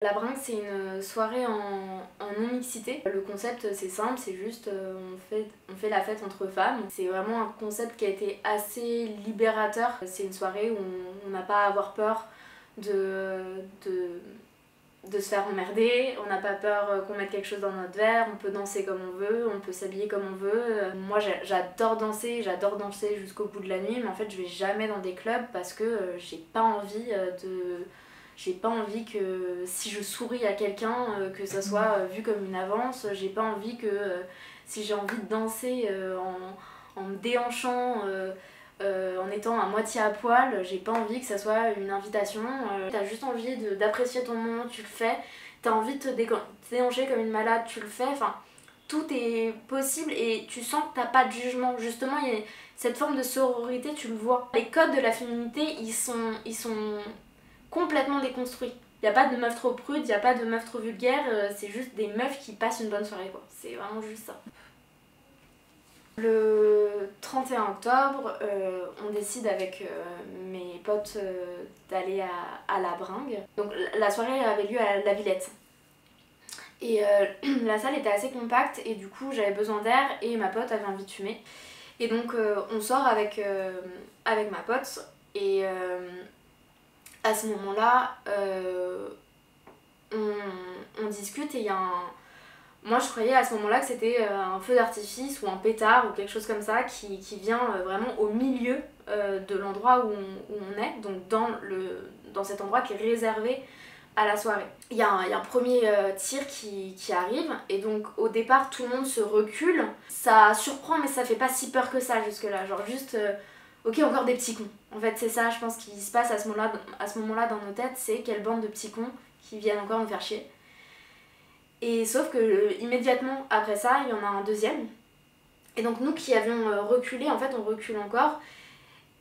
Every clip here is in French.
La bringue, c'est une soirée en non-mixité. Le concept, c'est simple, c'est juste on fait la fête entre femmes. C'est vraiment un concept qui a été assez libérateur. C'est une soirée où on n'a pas à avoir peur de se faire emmerder, on n'a pas peur qu'on mette quelque chose dans notre verre, on peut danser comme on veut, on peut s'habiller comme on veut. Moi j'adore danser jusqu'au bout de la nuit, mais en fait je vais jamais dans des clubs parce que j'ai pas envie que si je souris à quelqu'un, que ça soit vu comme une avance. J'ai pas envie que si j'ai envie de danser en me déhanchant, en étant à moitié à poil, j'ai pas envie que ça soit une invitation. T'as juste envie d'apprécier ton moment, tu le fais. T'as envie de te déhancher comme une malade, tu le fais. Enfin, tout est possible et tu sens que t'as pas de jugement. Justement, il y a cette forme de sororité, tu le vois. Les codes de la féminité, ils sont complètement déconstruits. Il n'y a pas de meufs trop prudes, il n'y a pas de meufs trop vulgaires, c'est juste des meufs qui passent une bonne soirée, quoi. C'est vraiment juste ça. Le 31 octobre, on décide avec mes potes d'aller à la Bringue. Donc la soirée avait lieu à la Villette. Et la salle était assez compacte et du coup j'avais besoin d'air et ma pote avait envie de fumer. Et donc on sort avec ma pote et à ce moment-là on discute et il y a un... Moi je croyais à ce moment-là que c'était un feu d'artifice ou un pétard ou quelque chose comme ça qui vient vraiment au milieu de l'endroit où on est, donc dans cet endroit qui est réservé à la soirée. Il y a un premier tir qui arrive et donc au départ tout le monde se recule. Ça surprend mais ça fait pas si peur que ça jusque là, genre juste ok encore des petits cons. En fait c'est ça je pense qui se passe à ce moment-là dans nos têtes, c'est quelle bande de petits cons qui viennent encore nous faire chier. Et sauf que immédiatement après ça, il y en a un deuxième. Et donc nous qui avions reculé, en fait on recule encore.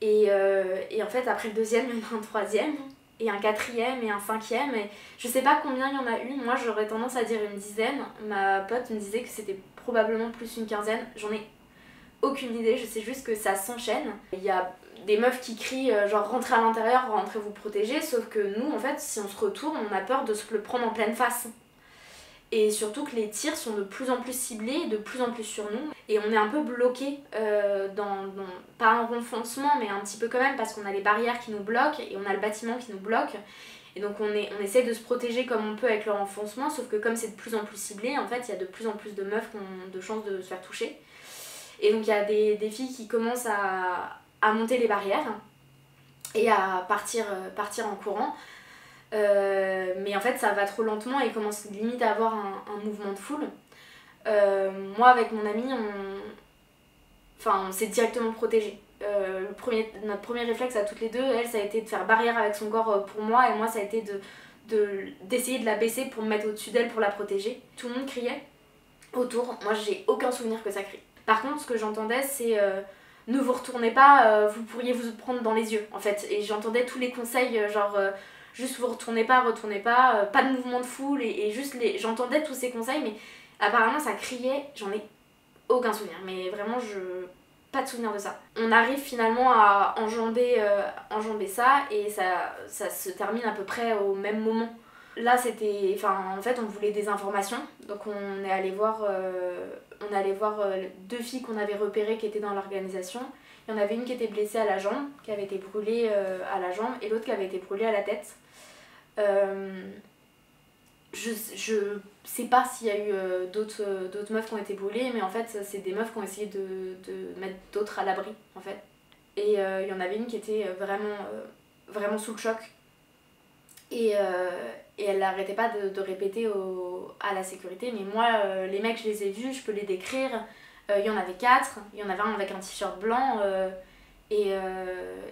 Et en fait après le deuxième, il y en a un troisième, et un quatrième, et un cinquième. Et je sais pas combien il y en a eu, moi j'aurais tendance à dire une dizaine. Ma pote me disait que c'était probablement plus une quinzaine. J'en ai aucune idée, je sais juste que ça s'enchaîne. Il y a des meufs qui crient genre rentrez à l'intérieur, rentrez vous protéger. Sauf que nous en fait si on se retourne, on a peur de se le prendre en pleine face. Et surtout que les tirs sont de plus en plus ciblés, de plus en plus sur nous. Et on est un peu bloqué pas un renfoncement, mais un petit peu quand même, parce qu'on a les barrières qui nous bloquent et on a le bâtiment qui nous bloque. Et donc on essaie de se protéger comme on peut avec le renfoncement, sauf que comme c'est de plus en plus ciblé, en fait, il y a de plus en plus de meufs qui ont de chances de se faire toucher. Et donc il y a des filles qui commencent à monter les barrières et à partir en courant. Mais en fait ça va trop lentement et commence limite à avoir un mouvement de foule. Moi avec mon amie on s'est directement protégés. Notre premier réflexe à toutes les deux, elle ça a été de faire barrière avec son corps pour moi et moi ça a été d'essayer de la baisser pour me mettre au-dessus d'elle pour la protéger. Tout le monde criait autour, moi j'ai aucun souvenir que ça crie. Par contre ce que j'entendais c'est ne vous retournez pas, vous pourriez vous prendre dans les yeux en fait. Et j'entendais tous les conseils juste vous retournez pas, pas de mouvement de foule et juste j'entendais tous ces conseils mais apparemment ça criait, j'en ai aucun souvenir mais vraiment pas de souvenir de ça. On arrive finalement à enjamber ça et ça se termine à peu près au même moment. Là en fait on voulait des informations donc on est allé voir deux filles qu'on avait repérées qui étaient dans l'organisation. Il y en avait une qui était blessée à la jambe, qui avait été brûlée à la jambe et l'autre qui avait été brûlée à la tête. Je sais pas s'il y a eu d'autres meufs qui ont été brûlées, mais en fait c'est des meufs qui ont essayé de mettre d'autres à l'abri en fait. Et il y en avait une qui était vraiment sous le choc et elle n'arrêtait pas de répéter à la sécurité, mais moi les mecs je les ai vus, je peux les décrire. Il y en avait 4, il y en avait un avec un t-shirt blanc et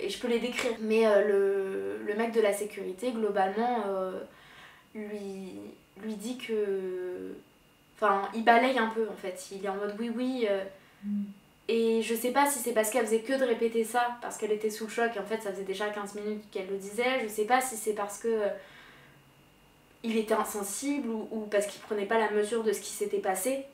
je peux les décrire. Mais le mec de la sécurité globalement lui dit que... Enfin, il balaye un peu en fait, il est en mode oui. Et je sais pas si c'est parce qu'elle faisait que de répéter ça, parce qu'elle était sous le choc et en fait ça faisait déjà 15 minutes qu'elle le disait. Je sais pas si c'est parce que il était insensible ou parce qu'il prenait pas la mesure de ce qui s'était passé.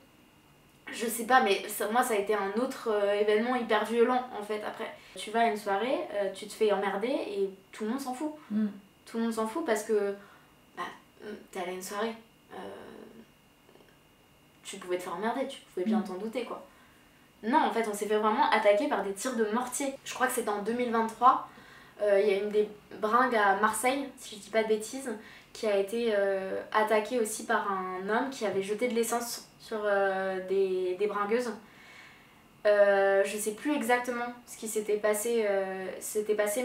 Je sais pas, mais moi ça a été un autre événement hyper violent en fait après. Tu vas à une soirée, tu te fais emmerder et tout le monde s'en fout. Tout le monde s'en fout parce que t'es allé à une soirée, tu pouvais te faire emmerder, tu pouvais bien t'en douter quoi. Non, en fait, on s'est fait vraiment attaquer par des tirs de mortier. Je crois que c'était en 2023. Il y a une des bringues à Marseille, si je dis pas de bêtises, qui a été attaquée aussi par un homme qui avait jeté de l'essence sur des bringueuses. Je sais plus exactement ce qui s'était passé,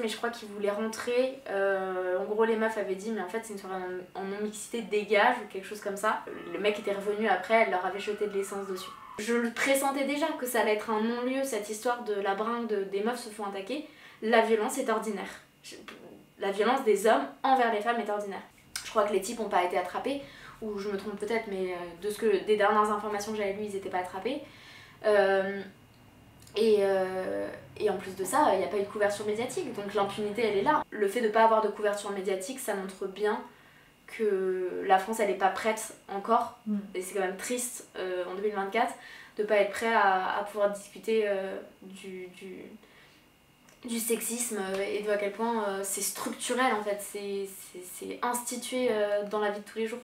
mais je crois qu'ils voulaient rentrer. En gros, les meufs avaient dit, mais en fait, c'est une soirée en non-mixité, dégage, ou quelque chose comme ça. Le mec était revenu après, elle leur avait jeté de l'essence dessus. Je le pressentais déjà que ça allait être un non-lieu, cette histoire de la bringue des meufs se font attaquer. La violence est ordinaire. La violence des hommes envers les femmes est ordinaire. Je crois que les types n'ont pas été attrapés, ou je me trompe peut-être, mais des dernières informations que j'avais lues, ils n'étaient pas attrapés. Et en plus de ça, il n'y a pas eu de couverture médiatique, donc l'impunité elle est là. Le fait de ne pas avoir de couverture médiatique, ça montre bien que la France elle n'est pas prête encore, et c'est quand même triste en 2024 de ne pas être prêt à pouvoir discuter du sexisme et de à quel point c'est structurel en fait, c'est institué dans la vie de tous les jours.